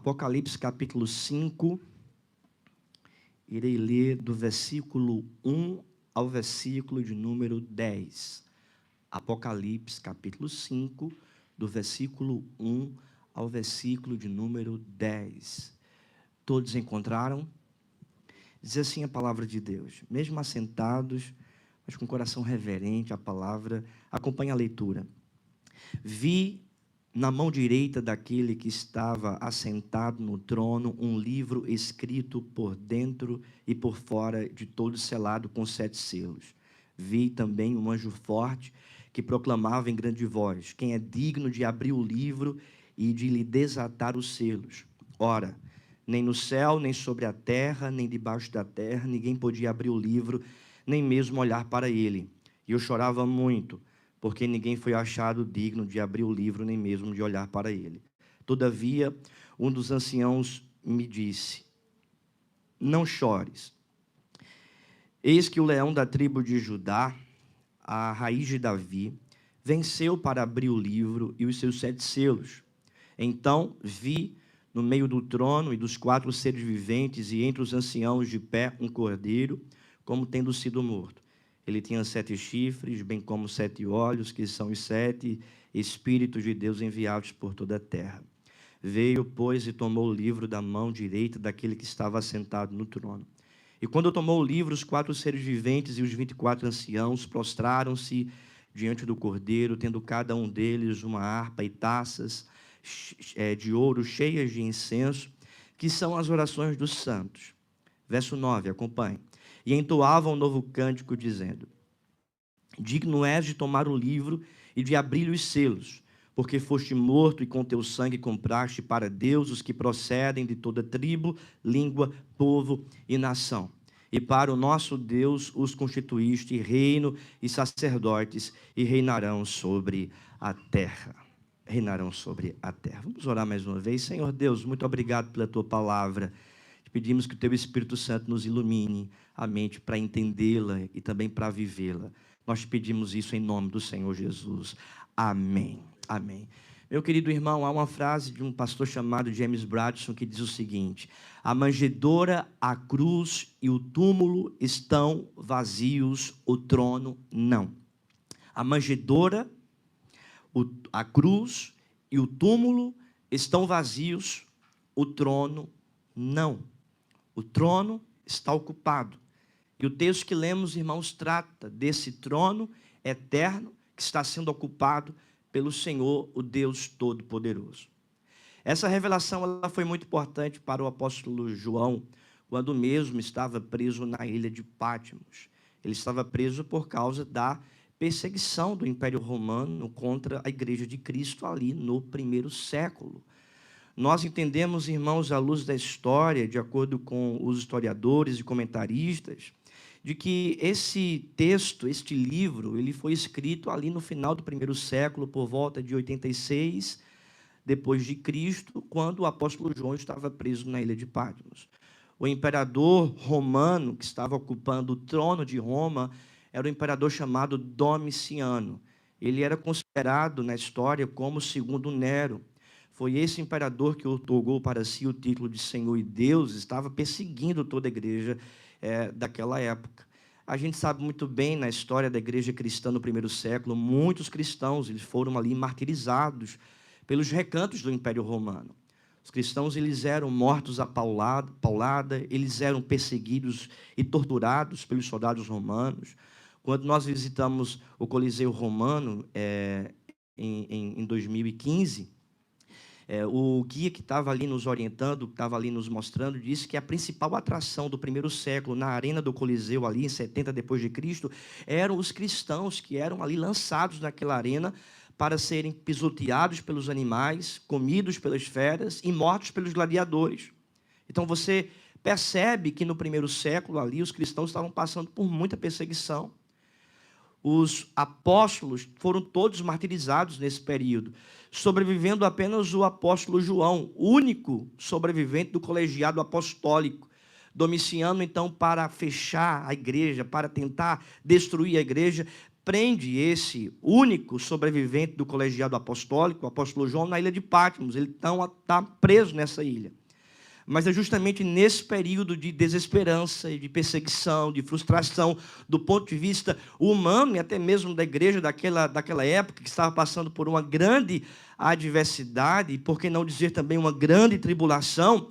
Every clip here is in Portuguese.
Apocalipse capítulo 5, irei ler do versículo 1 ao versículo de número 10. Apocalipse capítulo 5, do versículo 1 ao versículo de número 10. Todos encontraram? Diz assim a palavra de Deus: mesmo assentados, mas com coração reverente à palavra, acompanhe a leitura. Vi na mão direita daquele que estava assentado no trono um livro escrito por dentro e por fora, de todo selado com 7 selos. Vi também um anjo forte que proclamava em grande voz: quem é digno de abrir o livro e de lhe desatar os selos? Ora, nem no céu, nem sobre a terra, nem debaixo da terra, ninguém podia abrir o livro, nem mesmo olhar para ele. E eu chorava muito, porque ninguém foi achado digno de abrir o livro, nem mesmo de olhar para ele. Todavia, um dos anciãos me disse: não chores. Eis que o leão da tribo de Judá, a raiz de Davi, venceu para abrir o livro e os seus 7 selos. Então vi no meio do trono e dos 4 seres viventes e entre os anciãos de pé um cordeiro, como tendo sido morto. Ele tinha 7 chifres, bem como 7 olhos, que são os 7 Espíritos de Deus enviados por toda a terra. Veio, pois, e tomou o livro da mão direita daquele que estava assentado no trono. E quando tomou o livro, os 4 seres viventes e os 24 anciãos prostraram-se diante do cordeiro, tendo cada um deles uma harpa e taças de ouro cheias de incenso, que são as orações dos santos. Verso 9, acompanhe. E entoavam um novo cântico, dizendo: digno és de tomar o livro e de abrir os selos, porque foste morto e com teu sangue compraste para Deus os que procedem de toda tribo, língua, povo e nação. E para o nosso Deus os constituíste reino e sacerdotes, e reinarão sobre a terra. Reinarão sobre a terra. Vamos orar mais uma vez. Senhor Deus, muito obrigado pela tua palavra. Pedimos que o teu Espírito Santo nos ilumine a mente para entendê-la e também para vivê-la. Nós te pedimos isso em nome do Senhor Jesus. Amém. Amém. Meu querido irmão, há uma frase de um pastor chamado James Bradson que diz o seguinte: a manjedoura, a cruz e o túmulo estão vazios, o trono não. A manjedoura, a cruz e o túmulo estão vazios, o trono não. O trono está ocupado. E o texto que lemos, irmãos, trata desse trono eterno que está sendo ocupado pelo Senhor, o Deus Todo-Poderoso. Essa revelação ela foi muito importante para o apóstolo João, quando mesmo estava preso na ilha de Patmos. Ele estava preso por causa da perseguição do Império Romano contra a Igreja de Cristo ali no 1º século. Nós entendemos, irmãos, à luz da história, de acordo com os historiadores e comentaristas, de que esse texto, este livro, ele foi escrito ali no final do 1º século, por volta de 86 depois de Cristo, quando o apóstolo João estava preso na ilha de Patmos. O imperador romano que estava ocupando o trono de Roma era o imperador chamado Domiciano. Ele era considerado na história como o segundo Nero. Foi esse imperador que otorgou para si o título de Senhor e Deus, estava perseguindo toda a igreja daquela época. A gente sabe muito bem, na história da igreja cristã no 1º século, muitos cristãos eles foram ali martirizados pelos recantos do Império Romano. Os cristãos eles eram mortos a paulada, eles eram perseguidos e torturados pelos soldados romanos. Quando nós visitamos o Coliseu Romano em 2015, o guia que estava ali nos orientando, que estava ali nos mostrando, disse que a principal atração do 1º século na arena do Coliseu, ali em 70 depois de Cristo, eram os cristãos que eram ali lançados naquela arena para serem pisoteados pelos animais, comidos pelas feras e mortos pelos gladiadores. Então você percebe que no 1º século ali os cristãos estavam passando por muita perseguição. Os apóstolos foram todos martirizados nesse período, sobrevivendo apenas o apóstolo João, único sobrevivente do colegiado apostólico. Domiciano, então, para fechar a igreja, para tentar destruir a igreja, prende esse único sobrevivente do colegiado apostólico, o apóstolo João, na ilha de Patmos. Ele está preso nessa ilha. Mas é justamente nesse período de desesperança e de perseguição, de frustração, do ponto de vista humano e até mesmo da igreja daquela época, que estava passando por uma grande adversidade, e por que não dizer também uma grande tribulação,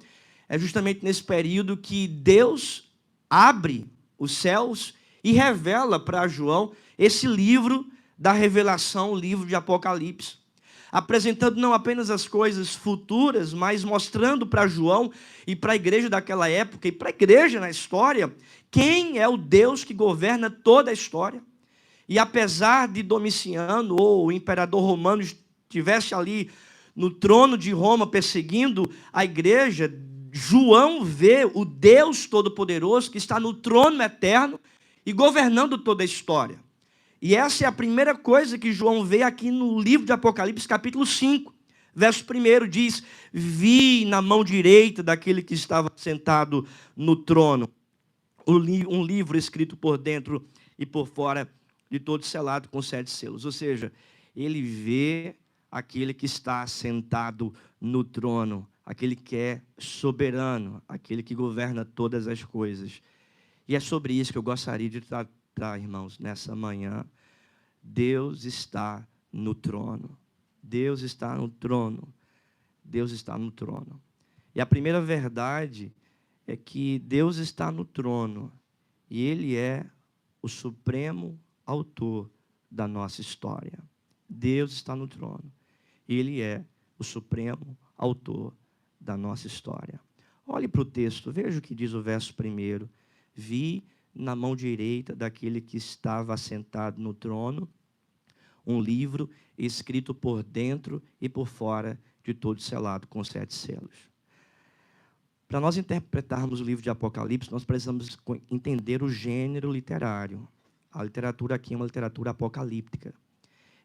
é justamente nesse período que Deus abre os céus e revela para João esse livro da revelação, o livro de Apocalipse, apresentando não apenas as coisas futuras, mas mostrando para João e para a igreja daquela época, e para a igreja na história, quem é o Deus que governa toda a história. E apesar de Domiciano, ou o imperador romano, estivesse ali no trono de Roma perseguindo a igreja, João vê o Deus Todo-Poderoso que está no trono eterno e governando toda a história. E essa é a primeira coisa que João vê aqui no livro de Apocalipse, capítulo 5, verso 1, diz: vi na mão direita daquele que estava sentado no trono, um livro escrito por dentro e por fora, de todo selado com 7 selos. Ou seja, ele vê aquele que está sentado no trono, aquele que é soberano, aquele que governa todas as coisas. E é sobre isso que eu gostaria de tratar, irmãos, nessa manhã. Deus está no trono. Deus está no trono. Deus está no trono. E a primeira verdade é que Deus está no trono e Ele é o supremo autor da nossa história. Deus está no trono. Ele é o supremo autor da nossa história. Olhe para o texto, veja o que diz o verso 1. Vi na mão direita daquele que estava assentado no trono um livro escrito por dentro e por fora, de todo selado com 7 selos. Para nós interpretarmos o livro de Apocalipse, nós precisamos entender o gênero literário. A literatura aqui é uma literatura apocalíptica.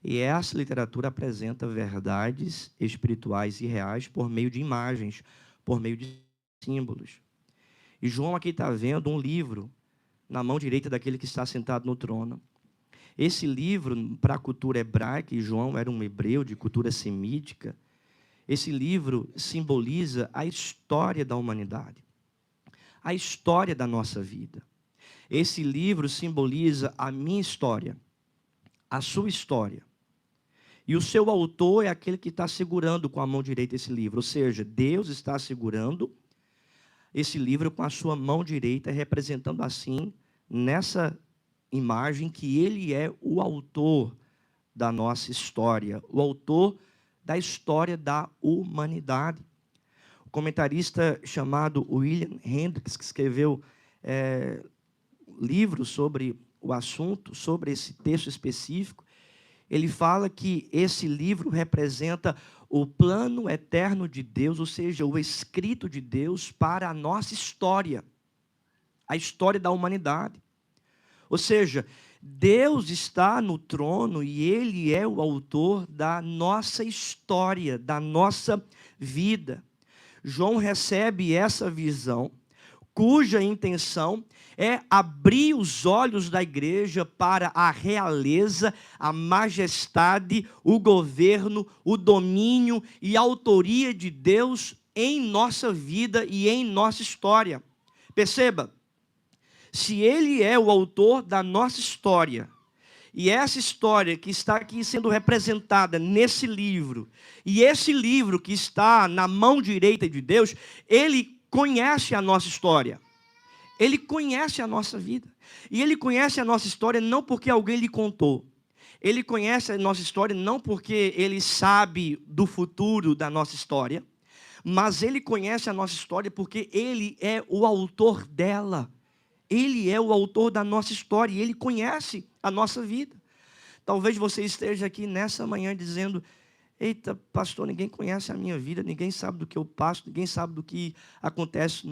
E essa literatura apresenta verdades espirituais e reais por meio de imagens, por meio de símbolos. E João aqui está vendo um livro na mão direita daquele que está sentado no trono. Esse livro, para a cultura hebraica, e João era um hebreu de cultura semítica, esse livro simboliza a história da humanidade, a história da nossa vida. Esse livro simboliza a minha história, a sua história. E o seu autor é aquele que está segurando com a mão direita esse livro. Ou seja, Deus está segurando esse livro com a sua mão direita, representando assim, nessa imagem, que Ele é o autor da nossa história, o autor da história da humanidade. O comentarista chamado William Hendricks, que escreveu livros sobre o assunto, sobre esse texto específico, ele fala que esse livro representa o plano eterno de Deus, ou seja, o escrito de Deus para a nossa história, a história da humanidade. Ou seja, Deus está no trono e Ele é o autor da nossa história, da nossa vida. João recebe essa visão, cuja intenção é abrir os olhos da igreja para a realeza, a majestade, o governo, o domínio e a autoria de Deus em nossa vida e em nossa história. Perceba, se Ele é o autor da nossa história, e essa história que está aqui sendo representada nesse livro, e esse livro que está na mão direita de Deus, Ele conhece a nossa história. Ele conhece a nossa vida. E Ele conhece a nossa história não porque alguém lhe contou. Ele conhece a nossa história não porque Ele sabe do futuro da nossa história, mas Ele conhece a nossa história porque Ele é o autor dela. Ele é o autor da nossa história e Ele conhece a nossa vida. Talvez você esteja aqui nessa manhã dizendo: eita, pastor, ninguém conhece a minha vida, ninguém sabe do que eu passo, ninguém sabe do que acontece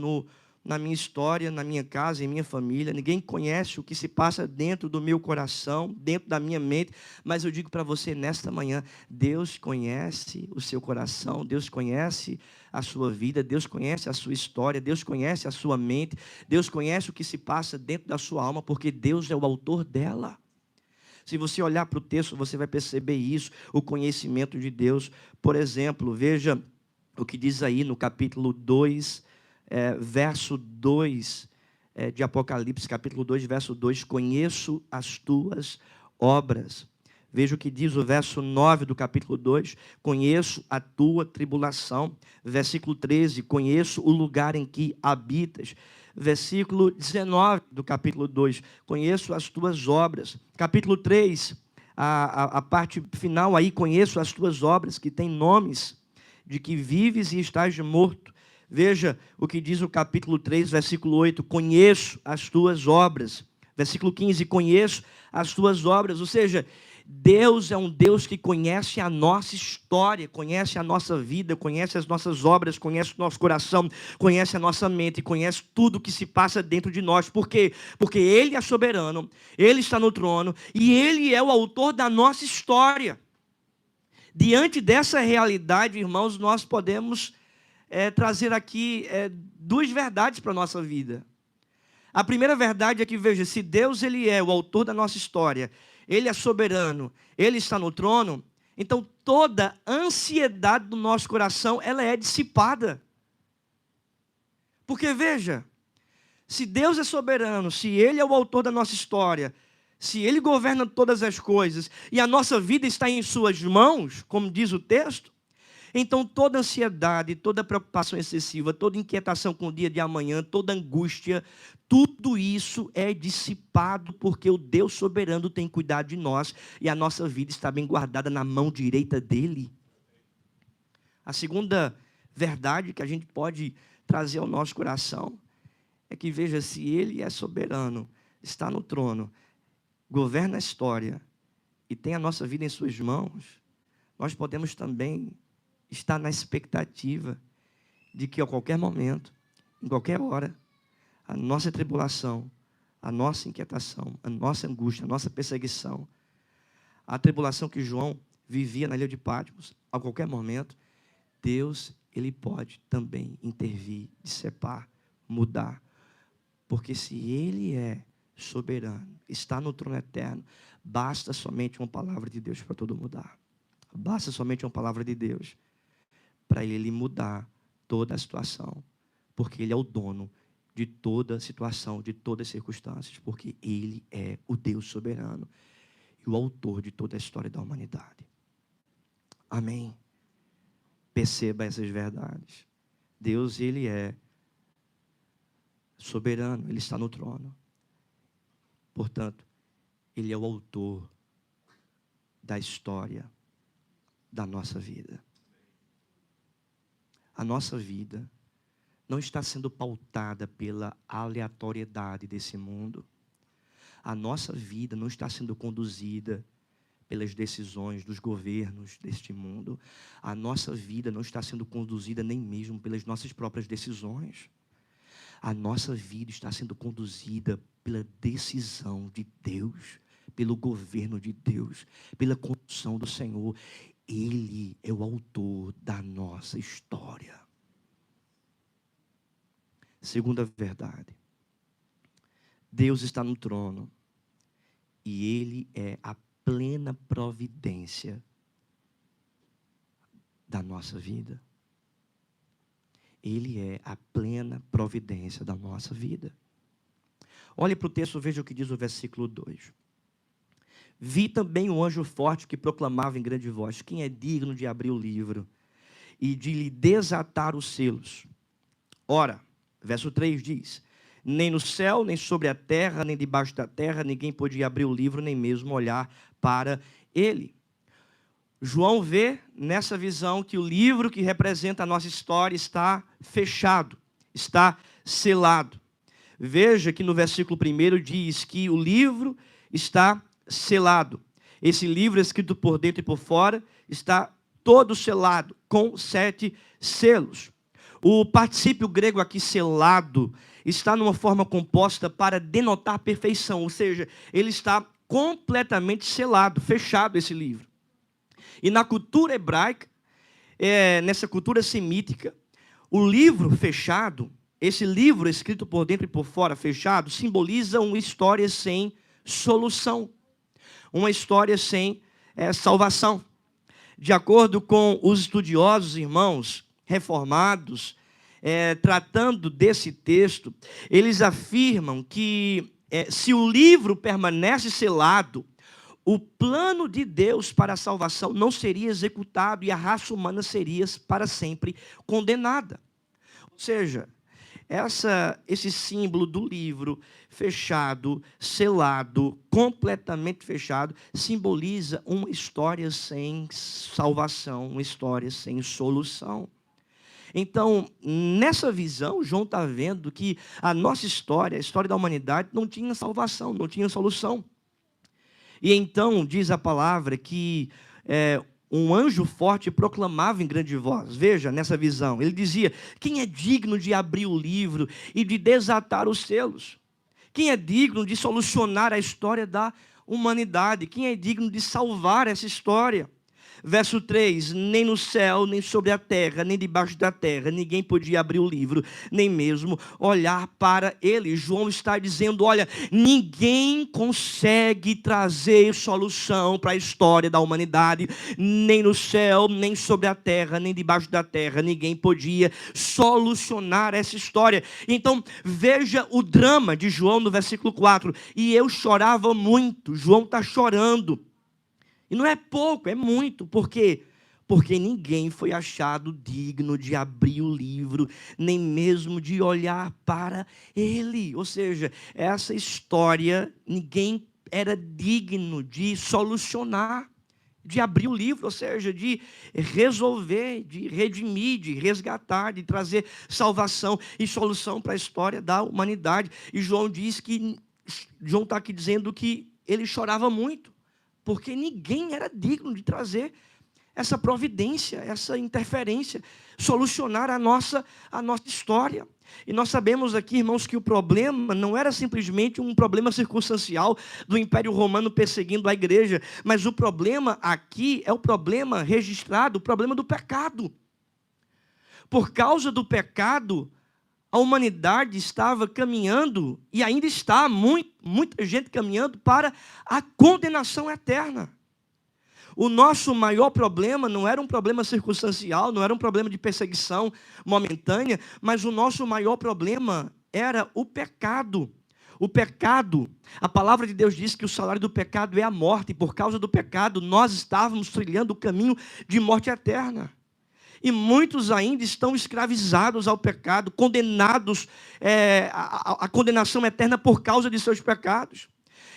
na minha história, na minha casa, em minha família, ninguém conhece o que se passa dentro do meu coração, dentro da minha mente, mas eu digo para você nesta manhã, Deus conhece o seu coração, Deus conhece a sua vida, Deus conhece a sua história, Deus conhece a sua mente, Deus conhece o que se passa dentro da sua alma, porque Deus é o autor dela. Se você olhar para o texto, você vai perceber isso, o conhecimento de Deus. Por exemplo, veja o que diz aí no capítulo 2, verso 2 de Apocalipse, capítulo 2, verso 2, conheço as tuas obras. Veja o que diz o verso 9 do capítulo 2, conheço a tua tribulação. Versículo 13, conheço o lugar em que habitas. Versículo 19 do capítulo 2, conheço as tuas obras. Capítulo 3, a parte final aí, conheço as tuas obras, que tem nomes de que vives e estás morto. Veja o que diz o capítulo 3, versículo 8, conheço as tuas obras. Versículo 15, conheço as tuas obras. Ou seja, Deus é um Deus que conhece a nossa história, conhece a nossa vida, conhece as nossas obras, conhece o nosso coração, conhece a nossa mente, conhece tudo que se passa dentro de nós. Por quê? Porque Ele é soberano, Ele está no trono e Ele é o autor da nossa história. Diante dessa realidade, irmãos, nós podemos trazer aqui duas verdades para a nossa vida. A primeira verdade é que, veja, se Deus ele é o autor da nossa história, Ele é soberano, Ele está no trono, então toda ansiedade do nosso coração, ela é dissipada. Porque, veja, se Deus é soberano, se Ele é o autor da nossa história, se Ele governa todas as coisas, e a nossa vida está em suas mãos, como diz o texto, então toda ansiedade, toda preocupação excessiva, toda inquietação com o dia de amanhã, toda angústia, tudo isso é dissipado porque o Deus soberano tem cuidado de nós e a nossa vida está bem guardada na mão direita dEle. A segunda verdade que a gente pode trazer ao nosso coração é que, veja, se Ele é soberano, está no trono, governa a história e tem a nossa vida em suas mãos, nós podemos também estar na expectativa de que a qualquer momento, em qualquer hora, a nossa tribulação, a nossa inquietação, a nossa angústia, a nossa perseguição, a tribulação que João vivia na ilha de Patmos, a qualquer momento, Deus, Ele pode também intervir, dissipar, mudar. Porque se Ele é soberano, está no trono eterno, basta somente uma palavra de Deus para tudo mudar. Basta somente uma palavra de Deus para Ele mudar toda a situação. Porque Ele é o dono de toda situação, de todas as circunstâncias. Porque Ele é o Deus soberano e o autor de toda a história da humanidade. Amém? Perceba essas verdades. Deus, Ele é soberano, Ele está no trono. Portanto, Ele é o autor da história da nossa vida. A nossa vida não está sendo pautada pela aleatoriedade desse mundo. A nossa vida não está sendo conduzida pelas decisões dos governos deste mundo. A nossa vida não está sendo conduzida nem mesmo pelas nossas próprias decisões. A nossa vida está sendo conduzida pela decisão de Deus, pelo governo de Deus, pela condução do Senhor. Ele é o autor da nossa história. Segunda verdade. Deus está no trono e Ele é a plena providência da nossa vida. Ele é a plena providência da nossa vida. Olhe para o texto, veja o que diz o versículo 2. Vi também um anjo forte que proclamava em grande voz: quem é digno de abrir o livro e de lhe desatar os selos? Ora, verso 3 diz: nem no céu, nem sobre a terra, nem debaixo da terra, ninguém podia abrir o livro, nem mesmo olhar para ele. João vê nessa visão que o livro que representa a nossa história está fechado, está selado. Veja que no versículo 1 diz que o livro está selado. Esse livro, escrito por dentro e por fora, está todo selado, com 7 selos. O particípio grego aqui, selado, está numa forma composta para denotar perfeição, ou seja, ele está completamente selado, fechado esse livro. E na cultura hebraica, nessa cultura semítica, o livro fechado, esse livro escrito por dentro e por fora, fechado, simboliza uma história sem solução. uma história sem salvação. De acordo com os estudiosos, irmãos, reformados, tratando desse texto, eles afirmam que se o livro permanece selado, o plano de Deus para a salvação não seria executado e a raça humana seria para sempre condenada. Ou seja, esse símbolo do livro fechado, selado, completamente fechado, simboliza uma história sem salvação, uma história sem solução. Então, nessa visão, João está vendo que a nossa história, a história da humanidade, não tinha salvação, não tinha solução. E então, diz a palavra que um anjo forte proclamava em grande voz. Veja, nessa visão, ele dizia: quem é digno de abrir o livro e de desatar os selos? Quem é digno de solucionar a história da humanidade? Quem é digno de salvar essa história? Verso 3, nem no céu, nem sobre a terra, nem debaixo da terra, ninguém podia abrir o livro, nem mesmo olhar para ele. João está dizendo, olha, ninguém consegue trazer solução para a história da humanidade, nem no céu, nem sobre a terra, nem debaixo da terra, ninguém podia solucionar essa história. Então, veja o drama de João no versículo 4, e eu chorava muito. João está chorando. E não é pouco, é muito. Por quê? Porque ninguém foi achado digno de abrir o livro, nem mesmo de olhar para ele. Ou seja, essa história, ninguém era digno de solucionar, de abrir o livro, ou seja, de resolver, de redimir, de resgatar, de trazer salvação e solução para a história da humanidade. E João está aqui dizendo que ele chorava muito, porque ninguém era digno de trazer essa providência, essa interferência, solucionar a nossa história. E nós sabemos aqui, irmãos, que o problema não era simplesmente um problema circunstancial do Império Romano perseguindo a igreja, mas o problema aqui é o problema registrado, o problema do pecado. Por causa do pecado, a humanidade estava caminhando, e ainda está muita gente caminhando para a condenação eterna. O nosso maior problema não era um problema circunstancial, não era um problema de perseguição momentânea, mas o nosso maior problema era o pecado. O pecado, a palavra de Deus diz que o salário do pecado é a morte, e por causa do pecado nós estávamos trilhando o caminho de morte eterna. E muitos ainda estão escravizados ao pecado, condenados à condenação eterna por causa de seus pecados.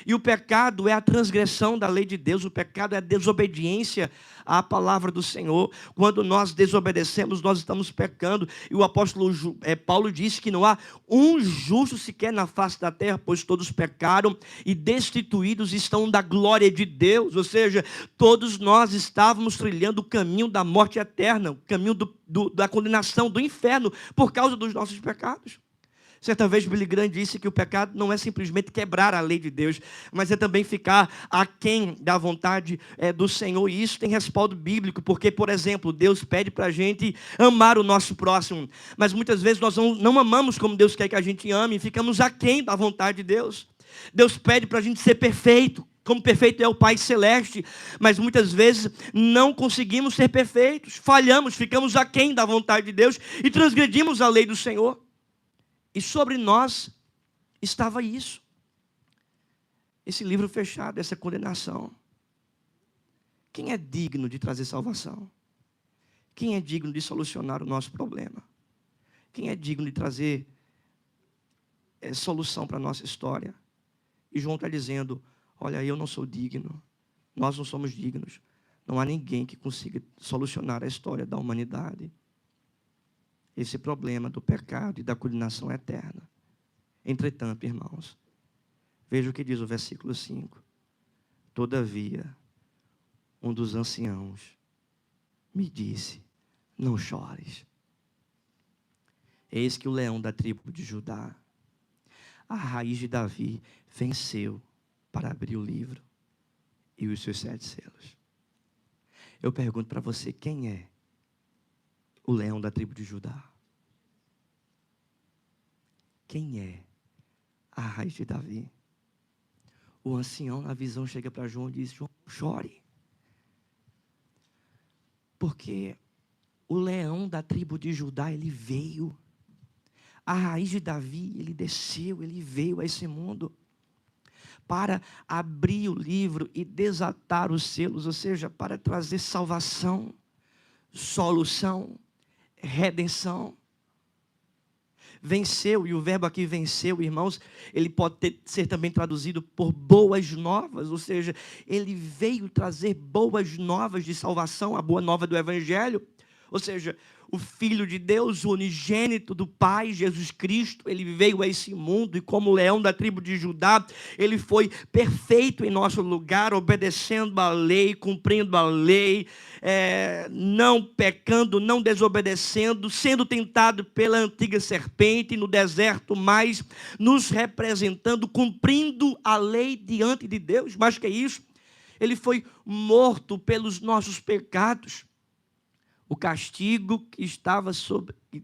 E o pecado é a transgressão da lei de Deus, o pecado é a desobediência à palavra do Senhor. Quando nós desobedecemos, nós estamos pecando. E o apóstolo Paulo disse que não há um justo sequer na face da terra, pois todos pecaram e destituídos estão da glória de Deus. Ou seja, todos nós estávamos trilhando o caminho da morte eterna, o caminho da condenação, do inferno, por causa dos nossos pecados. Certa vez Billy Graham disse que o pecado não é simplesmente quebrar a lei de Deus, mas é também ficar aquém da vontade do Senhor. E isso tem respaldo bíblico, porque, por exemplo, Deus pede para a gente amar o nosso próximo, mas muitas vezes nós não amamos como Deus quer que a gente ame, e ficamos aquém da vontade de Deus. Deus pede para a gente ser perfeito, como perfeito é o Pai Celeste, mas muitas vezes não conseguimos ser perfeitos, falhamos, ficamos aquém da vontade de Deus e transgredimos a lei do Senhor. E sobre nós estava isso. Esse livro fechado, essa condenação. Quem é digno de trazer salvação? Quem é digno de solucionar o nosso problema? Quem é digno de trazer solução para a nossa história? E João está dizendo, olha, eu não sou digno. Nós não somos dignos. Não há ninguém que consiga solucionar a história da humanidade. Esse problema do pecado e da condenação eterna. Entretanto, irmãos, veja o que diz o versículo 5. Todavia, um dos anciãos me disse, não chores. Eis que o leão da tribo de Judá, a raiz de Davi, venceu para abrir o livro e os seus 7 selos. Eu pergunto para você, quem é o leão da tribo de Judá? Quem é a raiz de Davi? O ancião, na visão, chega para João e diz: João, chore. Porque o leão da tribo de Judá, ele veio. A raiz de Davi, ele desceu, ele veio a esse mundo para abrir o livro e desatar os selos, ou seja, para trazer salvação, solução, redenção. Venceu, e o verbo aqui venceu, irmãos, ele pode ser também traduzido por boas novas, ou seja, ele veio trazer boas novas de salvação, a boa nova do Evangelho. Ou seja, o Filho de Deus, o unigênito do Pai, Jesus Cristo, ele veio a esse mundo e como leão da tribo de Judá, ele foi perfeito em nosso lugar, obedecendo a lei, cumprindo a lei, não pecando, não desobedecendo, sendo tentado pela antiga serpente no deserto, mas nos representando, cumprindo a lei diante de Deus. Mais que isso, ele foi morto pelos nossos pecados. O castigo que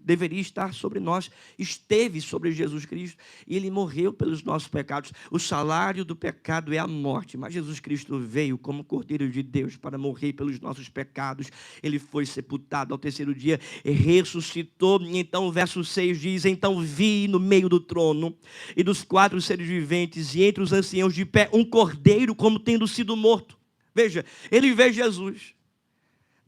deveria estar sobre nós, esteve sobre Jesus Cristo, e ele morreu pelos nossos pecados. O salário do pecado é a morte, mas Jesus Cristo veio como Cordeiro de Deus para morrer pelos nossos pecados. Ele foi sepultado ao terceiro dia, ressuscitou. E então o verso 6 diz: então vi no meio do trono e dos 4 seres viventes e entre os anciãos de pé um cordeiro como tendo sido morto. Veja, ele vê Jesus.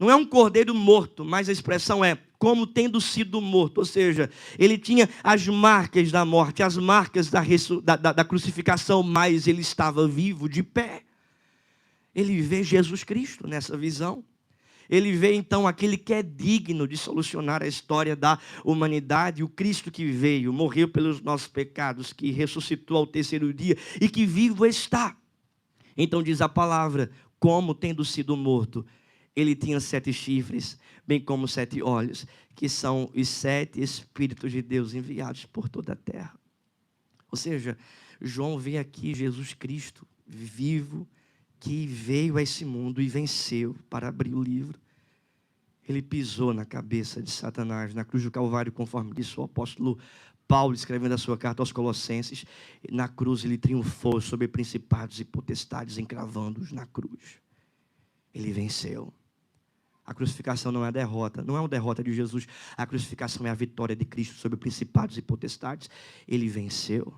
Não é um cordeiro morto, mas a expressão é como tendo sido morto. Ou seja, ele tinha as marcas da morte, as marcas da crucificação, mas ele estava vivo, de pé. Ele vê Jesus Cristo nessa visão. Ele vê então aquele que é digno de solucionar a história da humanidade, o Cristo que veio, morreu pelos nossos pecados, que ressuscitou ao terceiro dia e que vivo está. Então diz a palavra, como tendo sido morto. Ele tinha 7 chifres, bem como 7 olhos, que são os 7 Espíritos de Deus enviados por toda a terra. Ou seja, João vê aqui Jesus Cristo vivo, que veio a esse mundo e venceu para abrir o livro. Ele pisou na cabeça de Satanás, na cruz do Calvário, conforme disse o apóstolo Paulo, escrevendo a sua carta aos Colossenses. Na cruz ele triunfou sobre principados e potestades, encravando-os na cruz. Ele venceu. A crucificação não é a derrota, não é uma derrota de Jesus. A crucificação é a vitória de Cristo sobre principados e potestades. Ele venceu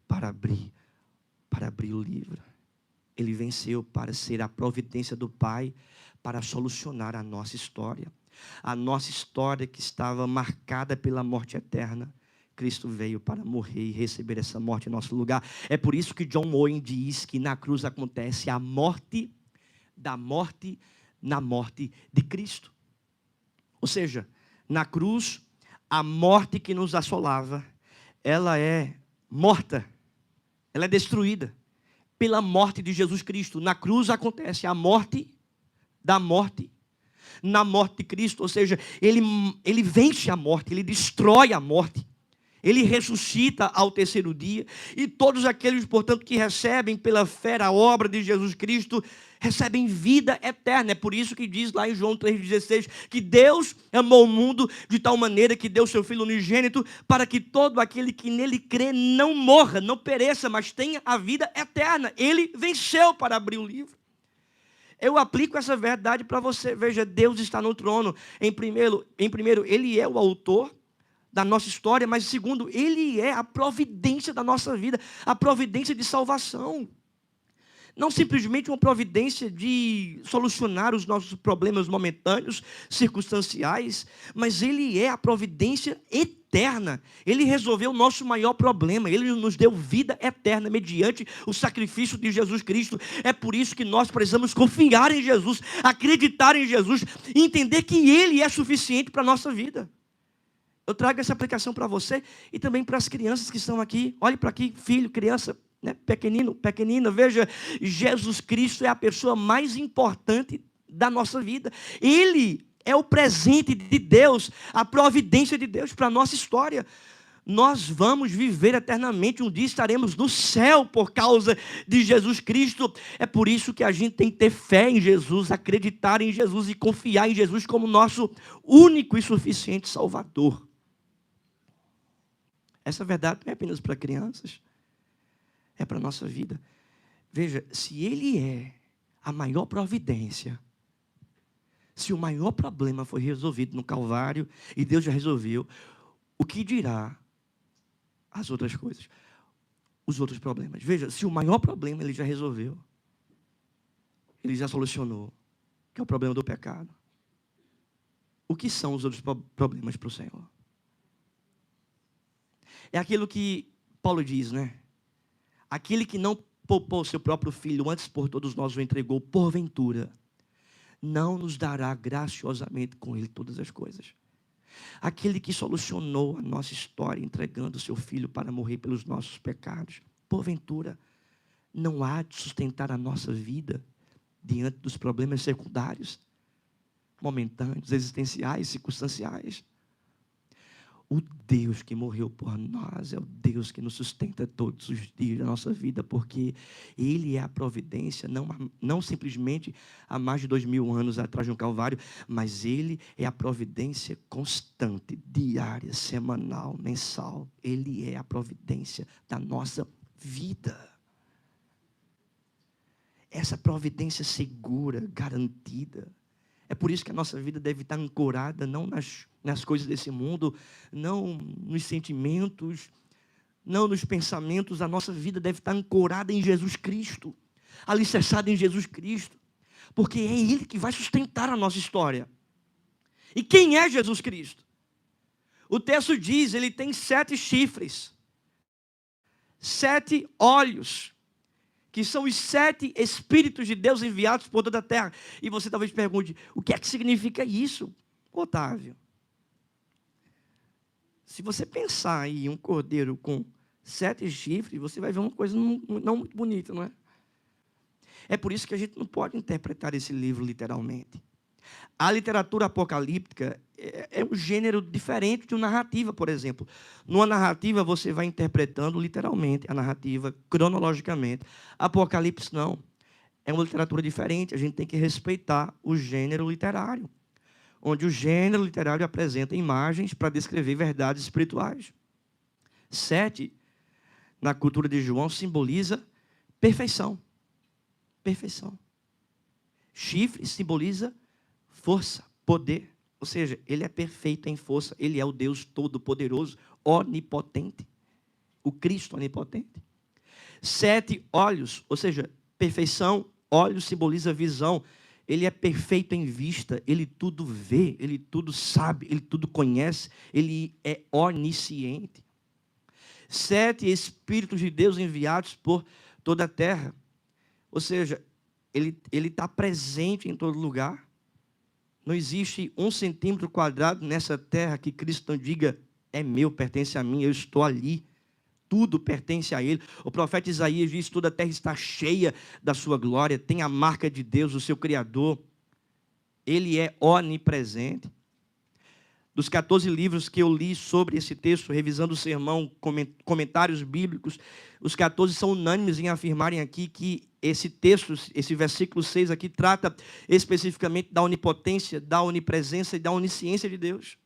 para abrir o livro. Ele venceu para ser a providência do Pai, para solucionar a nossa história. A nossa história que estava marcada pela morte eterna. Cristo veio para morrer e receber essa morte em nosso lugar. É por isso que John Owen diz que na cruz acontece a morte da morte na morte de Cristo. Ou seja, na cruz, a morte que nos assolava, ela é morta, ela é destruída pela morte de Jesus Cristo. Na cruz acontece a morte da morte na morte de Cristo. Ou seja, ele vence a morte, ele destrói a morte. Ele ressuscita ao terceiro dia, e todos aqueles, portanto, que recebem pela fé a obra de Jesus Cristo, recebem vida eterna. É por isso que diz lá em João 3,16, que Deus amou o mundo de tal maneira que deu seu Filho unigênito, para que todo aquele que nele crê não morra, não pereça, mas tenha a vida eterna. Ele venceu para abrir o livro. Eu aplico essa verdade para você. Veja, Deus está no trono. Em primeiro, Ele é o autor da nossa história, mas segundo, Ele é a providência da nossa vida, a providência de salvação. Não simplesmente uma providência de solucionar os nossos problemas momentâneos, circunstanciais, mas Ele é a providência eterna. Ele resolveu o nosso maior problema, Ele nos deu vida eterna mediante o sacrifício de Jesus Cristo. É por isso que nós precisamos confiar em Jesus, acreditar em Jesus, e entender que Ele é suficiente para a nossa vida. Eu trago essa aplicação para você e também para as crianças que estão aqui. Olhe para aqui, filho, criança, né? Pequenino, pequenina. Veja, Jesus Cristo é a pessoa mais importante da nossa vida. Ele é o presente de Deus, a providência de Deus para a nossa história. Nós vamos viver eternamente, um dia estaremos no céu por causa de Jesus Cristo. É por isso que a gente tem que ter fé em Jesus, acreditar em Jesus e confiar em Jesus como nosso único e suficiente Salvador. Essa verdade não é apenas para crianças, é para a nossa vida. Veja, se ele é a maior providência, se o maior problema foi resolvido no Calvário e Deus já resolveu, o que dirá as outras coisas? Os outros problemas. Veja, se o maior problema ele já resolveu, ele já solucionou, que é o problema do pecado, o que são os outros problemas para o Senhor? É aquilo que Paulo diz, né? Aquele que não poupou seu próprio filho, antes por todos nós o entregou, porventura, não nos dará graciosamente com ele todas as coisas. Aquele que solucionou a nossa história, entregando o seu filho para morrer pelos nossos pecados, porventura, não há de sustentar a nossa vida diante dos problemas secundários, momentâneos, existenciais, circunstanciais. O Deus que morreu por nós é o Deus que nos sustenta todos os dias da nossa vida, porque Ele é a providência, não simplesmente há mais de 2000 anos atrás no Calvário, mas Ele é a providência constante, diária, semanal, mensal. Ele é a providência da nossa vida. Essa providência segura, garantida. É por isso que a nossa vida deve estar ancorada não nas coisas desse mundo, não nos sentimentos, não nos pensamentos. A nossa vida deve estar ancorada em Jesus Cristo, alicerçada em Jesus Cristo, porque é Ele que vai sustentar a nossa história. E quem é Jesus Cristo? O texto diz, Ele tem 7 chifres, 7 olhos, que são os 7 Espíritos de Deus enviados por toda a terra. E você talvez pergunte, o que é que significa isso, Otávio? Se você pensar em um cordeiro com 7 chifres, você vai ver uma coisa não muito bonita, não é? É por isso que a gente não pode interpretar esse livro literalmente. A literatura apocalíptica é um gênero diferente de uma narrativa, por exemplo. Numa narrativa, você vai interpretando literalmente a narrativa, cronologicamente. Apocalipse não. É uma literatura diferente. A gente tem que respeitar o gênero literário, onde o gênero literário apresenta imagens para descrever verdades espirituais. 7, na cultura de João, simboliza perfeição. Perfeição. Chifre simboliza força, poder, ou seja, Ele é perfeito em força, Ele é o Deus todo-poderoso, onipotente, o Cristo onipotente. 7 olhos, ou seja, perfeição, olhos simboliza visão, Ele é perfeito em vista, Ele tudo vê, Ele tudo sabe, Ele tudo conhece, Ele é onisciente. 7 Espíritos de Deus enviados por toda a terra, ou seja, Ele está presente em todo lugar. Não existe 1 centímetro quadrado nessa terra que Cristo não diga, é meu, pertence a mim, eu estou ali. Tudo pertence a Ele. O profeta Isaías diz, toda a terra está cheia da sua glória, tem a marca de Deus, o seu Criador. Ele é onipresente. Dos 14 livros que eu li sobre esse texto, revisando o sermão, comentários bíblicos, os 14 são unânimes em afirmarem aqui que esse texto, esse versículo 6 aqui, trata especificamente da onipotência, da onipresença e da onisciência de Deus.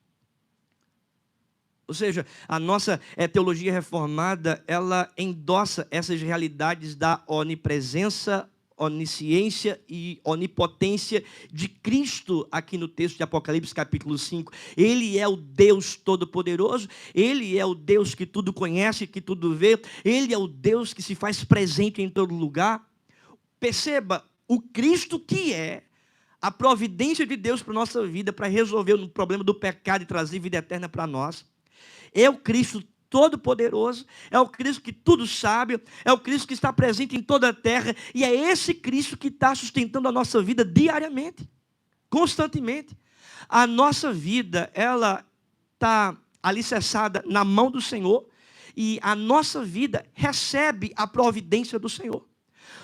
Ou seja, a nossa teologia reformada, ela endossa essas realidades da onipresença, onisciência e onipotência de Cristo aqui no texto de Apocalipse capítulo 5. Ele é o Deus todo-poderoso, Ele é o Deus que tudo conhece, que tudo vê, Ele é o Deus que se faz presente em todo lugar. Perceba, o Cristo que é a providência de Deus para a nossa vida, para resolver o problema do pecado e trazer vida eterna para nós. É o Cristo todo-poderoso, é o Cristo que tudo sabe, é o Cristo que está presente em toda a terra, e é esse Cristo que está sustentando a nossa vida diariamente, constantemente. A nossa vida, ela está alicerçada na mão do Senhor, e a nossa vida recebe a providência do Senhor.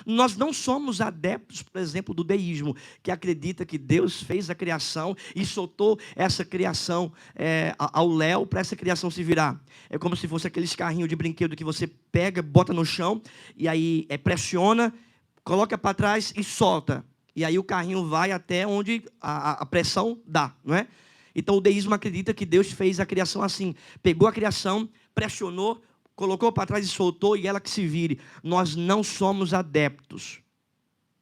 Nós não somos adeptos, por exemplo, do deísmo, que acredita que Deus fez a criação e soltou essa criação ao léu para essa criação se virar. É como se fosse aqueles carrinhos de brinquedo que você pega, bota no chão, e aí pressiona, coloca para trás e solta. E aí o carrinho vai até onde a pressão dá, não é? Então o deísmo acredita que Deus fez a criação assim. Pegou a criação, pressionou, colocou para trás e soltou, e ela que se vire. Nós não somos adeptos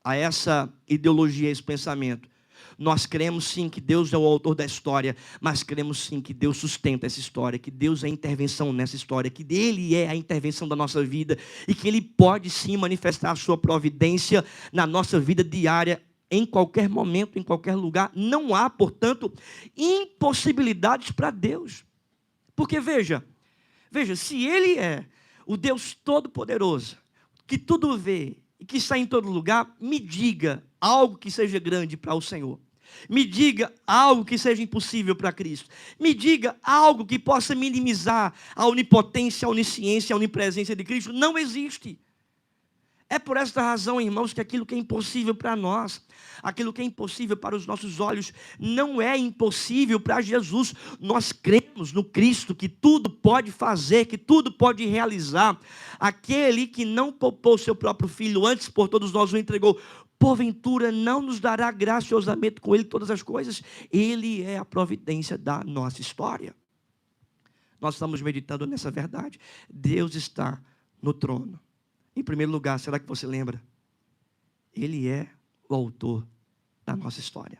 a essa ideologia, a esse pensamento. Nós cremos sim que Deus é o autor da história, mas cremos sim que Deus sustenta essa história, que Deus é a intervenção nessa história, que Ele é a intervenção da nossa vida, e que Ele pode sim manifestar a sua providência na nossa vida diária, em qualquer momento, em qualquer lugar. Não há, portanto, impossibilidades para Deus. Porque veja, se Ele é o Deus Todo-Poderoso, que tudo vê e que está em todo lugar, me diga algo que seja grande para o Senhor. Me diga algo que seja impossível para Cristo. Me diga algo que possa minimizar a onipotência, a onisciência, a onipresença de Cristo. Não existe. É por esta razão, irmãos, que aquilo que é impossível para nós, aquilo que é impossível para os nossos olhos, não é impossível para Jesus. Nós cremos no Cristo que tudo pode fazer, que tudo pode realizar. Aquele que não poupou seu próprio Filho, antes por todos nós o entregou, porventura não nos dará graciosamente com Ele todas as coisas? Ele é a providência da nossa história. Nós estamos meditando nessa verdade. Deus está no trono. Em primeiro lugar, será que você lembra? Ele é o autor da nossa história.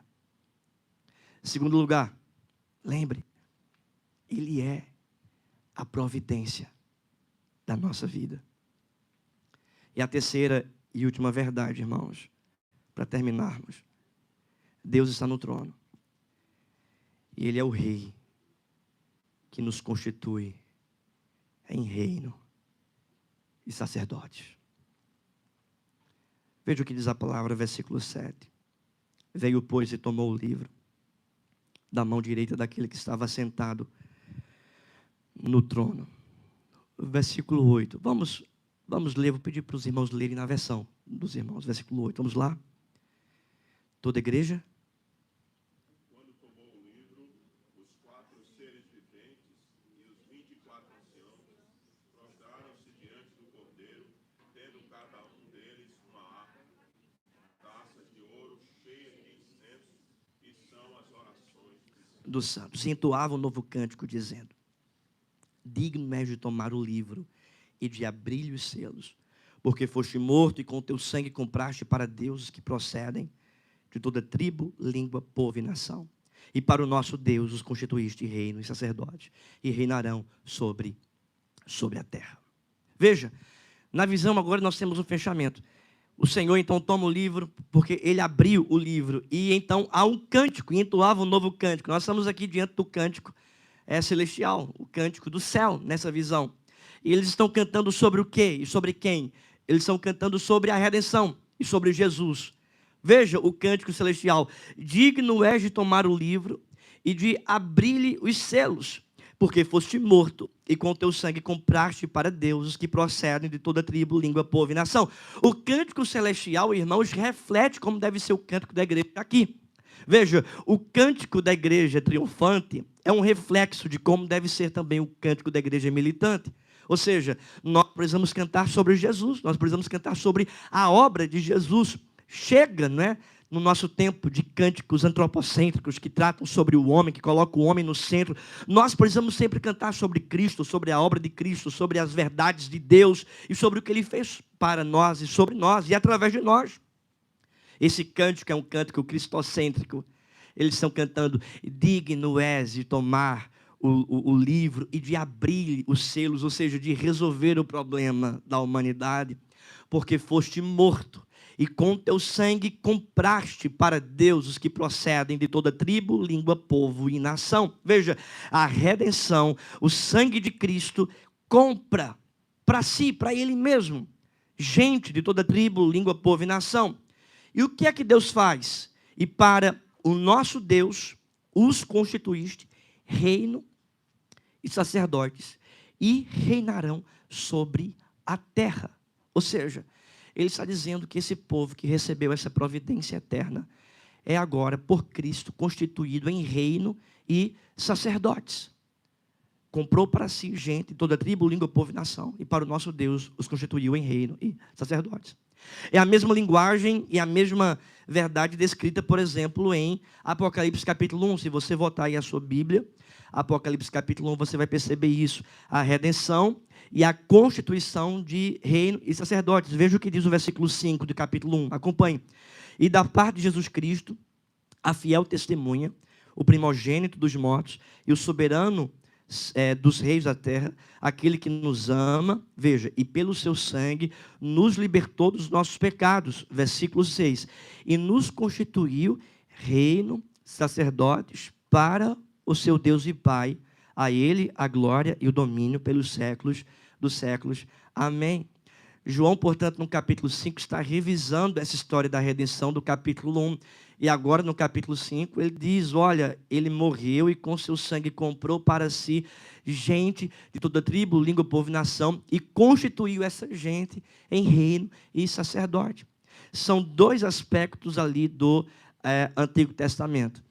Em segundo lugar, lembre, Ele é a providência da nossa vida. E a terceira e última verdade, irmãos, para terminarmos. Deus está no trono. E Ele é o Rei que nos constitui em reino e sacerdotes. Veja o que diz a palavra, versículo 7. Veio, pois, e tomou o livro da mão direita daquele que estava sentado no trono. Versículo 8. Vamos ler, vou pedir para os irmãos lerem na versão dos irmãos. Versículo 8, vamos lá. Toda a igreja. Quando tomou o livro, os 4 seres viventes e os 24 anciãos prostraram-se diante do Cordeiro, tendo cada um deles uma harpa, taça de ouro cheia de incenso, e são as orações dos santos. E entoavam um novo cântico, dizendo: digno és de tomar o livro e de abrir-lhe os selos, porque foste morto e com teu sangue compraste para Deus os que procedem de toda tribo, língua, povo e nação. E para o nosso Deus os constituíste reino e sacerdote, e reinarão sobre a terra. Veja, na visão agora nós temos um fechamento. O Senhor então toma o livro, porque Ele abriu o livro, e então há um cântico, e entoava um novo cântico. Nós estamos aqui diante do cântico celestial, o cântico do céu, nessa visão. E eles estão cantando sobre o quê e sobre quem? Eles estão cantando sobre a redenção e sobre Jesus. Veja o cântico celestial: digno és de tomar o livro e de abrir-lhe os selos, porque foste morto e com teu sangue compraste para Deus os que procedem de toda tribo, língua, povo e nação. O cântico celestial, irmãos, reflete como deve ser o cântico da igreja aqui. Veja, o cântico da igreja triunfante é um reflexo de como deve ser também o cântico da igreja militante. Ou seja, nós precisamos cantar sobre Jesus, nós precisamos cantar sobre a obra de Jesus. Chega, não é, no nosso tempo de cânticos antropocêntricos que tratam sobre o homem, que colocam o homem no centro. Nós precisamos sempre cantar sobre Cristo, sobre a obra de Cristo, sobre as verdades de Deus e sobre o que Ele fez para nós e sobre nós e através de nós. Esse cântico é um cântico cristocêntrico. Eles estão cantando: digno és de tomar o livro e de abrir os selos, ou seja, de resolver o problema da humanidade, porque foste morto e com teu sangue compraste para Deus os que procedem de toda tribo, língua, povo e nação. Veja, a redenção, o sangue de Cristo compra para si, para Ele mesmo, gente de toda tribo, língua, povo e nação. E o que é que Deus faz? E para o nosso Deus os constituíste reino e sacerdotes, e reinarão sobre a terra. Ou seja, Ele está dizendo que esse povo que recebeu essa providência eterna é agora, por Cristo, constituído em reino e sacerdotes. Comprou para si gente de toda tribo, língua, povo e nação, e para o nosso Deus os constituiu em reino e sacerdotes. É a mesma linguagem e a mesma verdade descrita, por exemplo, em Apocalipse capítulo 1. Se você voltar aí a sua Bíblia, Apocalipse capítulo 1, você vai perceber isso. A redenção e a constituição de reino e sacerdotes. Veja o que diz o versículo 5 do capítulo 1. Acompanhe. E da parte de Jesus Cristo, a fiel testemunha, o primogênito dos mortos e o soberano dos reis da terra, aquele que nos ama, veja, e pelo seu sangue nos libertou dos nossos pecados, versículo 6, e nos constituiu reino, sacerdotes, para o seu Deus e Pai, a ele a glória e o domínio pelos séculos dos séculos. Amém. João, portanto, no capítulo 5, está revisando essa história da redenção do capítulo 1. E agora, no capítulo 5, ele diz, olha, ele morreu e com seu sangue comprou para si gente de toda tribo, língua, povo e nação, e constituiu essa gente em reino e sacerdote. São dois aspectos ali do Antigo Testamento.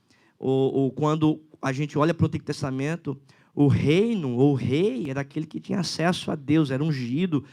Quando a gente olha para o Antigo Testamento, o reino, ou o rei, era aquele que tinha acesso a Deus, era ungido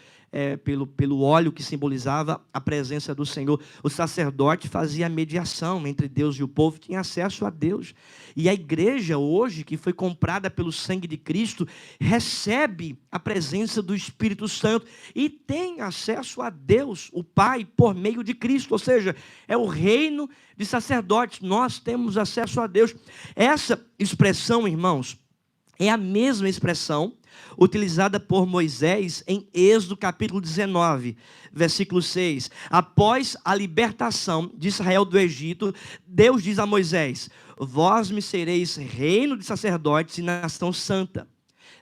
pelo óleo que simbolizava a presença do Senhor. O sacerdote fazia a mediação entre Deus e o povo, tinha acesso a Deus. E a igreja hoje, que foi comprada pelo sangue de Cristo, recebe a presença do Espírito Santo e tem acesso a Deus, o Pai, por meio de Cristo. Ou seja, é o reino de sacerdotes. Nós temos acesso a Deus. Essa expressão, irmãos, é a mesma expressão utilizada por Moisés em Êxodo capítulo 19, versículo 6. Após a libertação de Israel do Egito, Deus diz a Moisés, vós me sereis reino de sacerdotes e nação santa.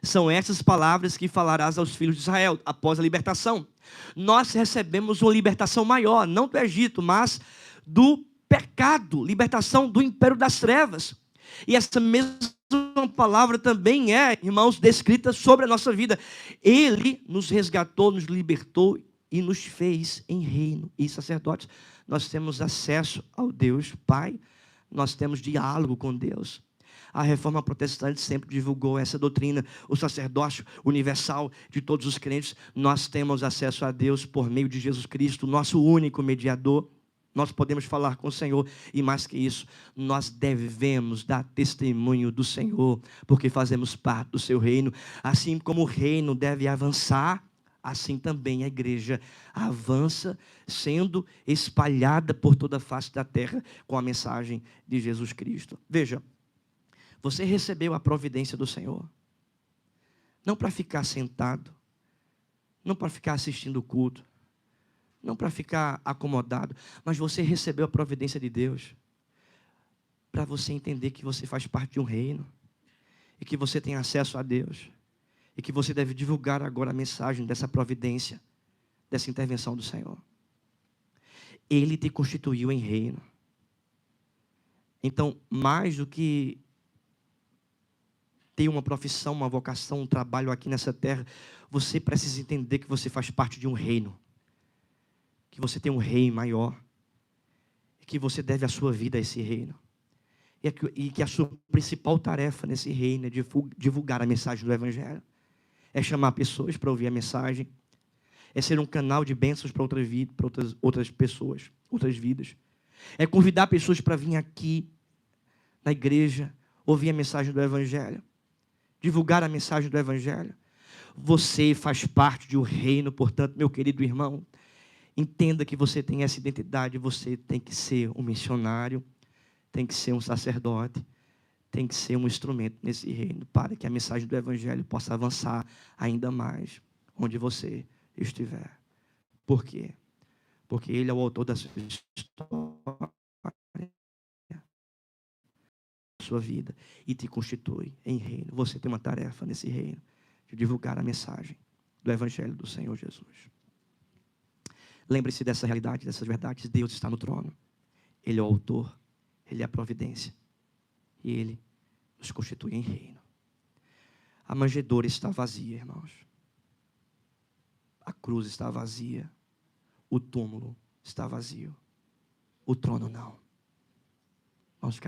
São essas palavras que falarás aos filhos de Israel após a libertação. Nós recebemos uma libertação maior, não do Egito, mas do pecado, libertação do império das trevas. E essa mesma palavra também irmãos, descrita sobre a nossa vida. Ele nos resgatou, nos libertou e nos fez em reino e sacerdotes. Nós temos acesso ao Deus Pai, nós temos diálogo com Deus. A Reforma Protestante sempre divulgou essa doutrina, o sacerdócio universal de todos os crentes. Nós temos acesso a Deus por meio de Jesus Cristo, nosso único mediador. Nós podemos falar com o Senhor e mais que isso, nós devemos dar testemunho do Senhor, porque fazemos parte do seu reino. Assim como o reino deve avançar, assim também a igreja avança, sendo espalhada por toda a face da terra com a mensagem de Jesus Cristo. Veja, você recebeu a providência do Senhor, não para ficar sentado, não para ficar assistindo o culto, não para ficar acomodado, mas você recebeu a providência de Deus, para você entender que você faz parte de um reino, e que você tem acesso a Deus, e que você deve divulgar agora a mensagem dessa providência, dessa intervenção do Senhor. Ele te constituiu em reino. Então, mais do que ter uma profissão, uma vocação, um trabalho aqui nessa terra, você precisa entender que você faz parte de um reino, que você tem um rei maior, e que você deve a sua vida a esse reino, e que a sua principal tarefa nesse reino é divulgar a mensagem do Evangelho, é chamar pessoas para ouvir a mensagem, é ser um canal de bênçãos para outras pessoas, outras vidas, é convidar pessoas para vir aqui na igreja, ouvir a mensagem do Evangelho, divulgar a mensagem do Evangelho. Você faz parte de um reino, portanto, meu querido irmão, entenda que você tem essa identidade, você tem que ser um missionário, tem que ser um sacerdote, tem que ser um instrumento nesse reino, para que a mensagem do Evangelho possa avançar ainda mais, onde você estiver. Por quê? Porque Ele é o autor da sua história, da sua vida, e te constitui em reino. Você tem uma tarefa nesse reino, de divulgar a mensagem do Evangelho do Senhor Jesus. Lembre-se dessa realidade, dessas verdades. Deus está no trono. Ele é o autor, Ele é a providência. E Ele nos constitui em reino. A manjedoura está vazia, irmãos. A cruz está vazia. O túmulo está vazio. O trono não. Vamos ficar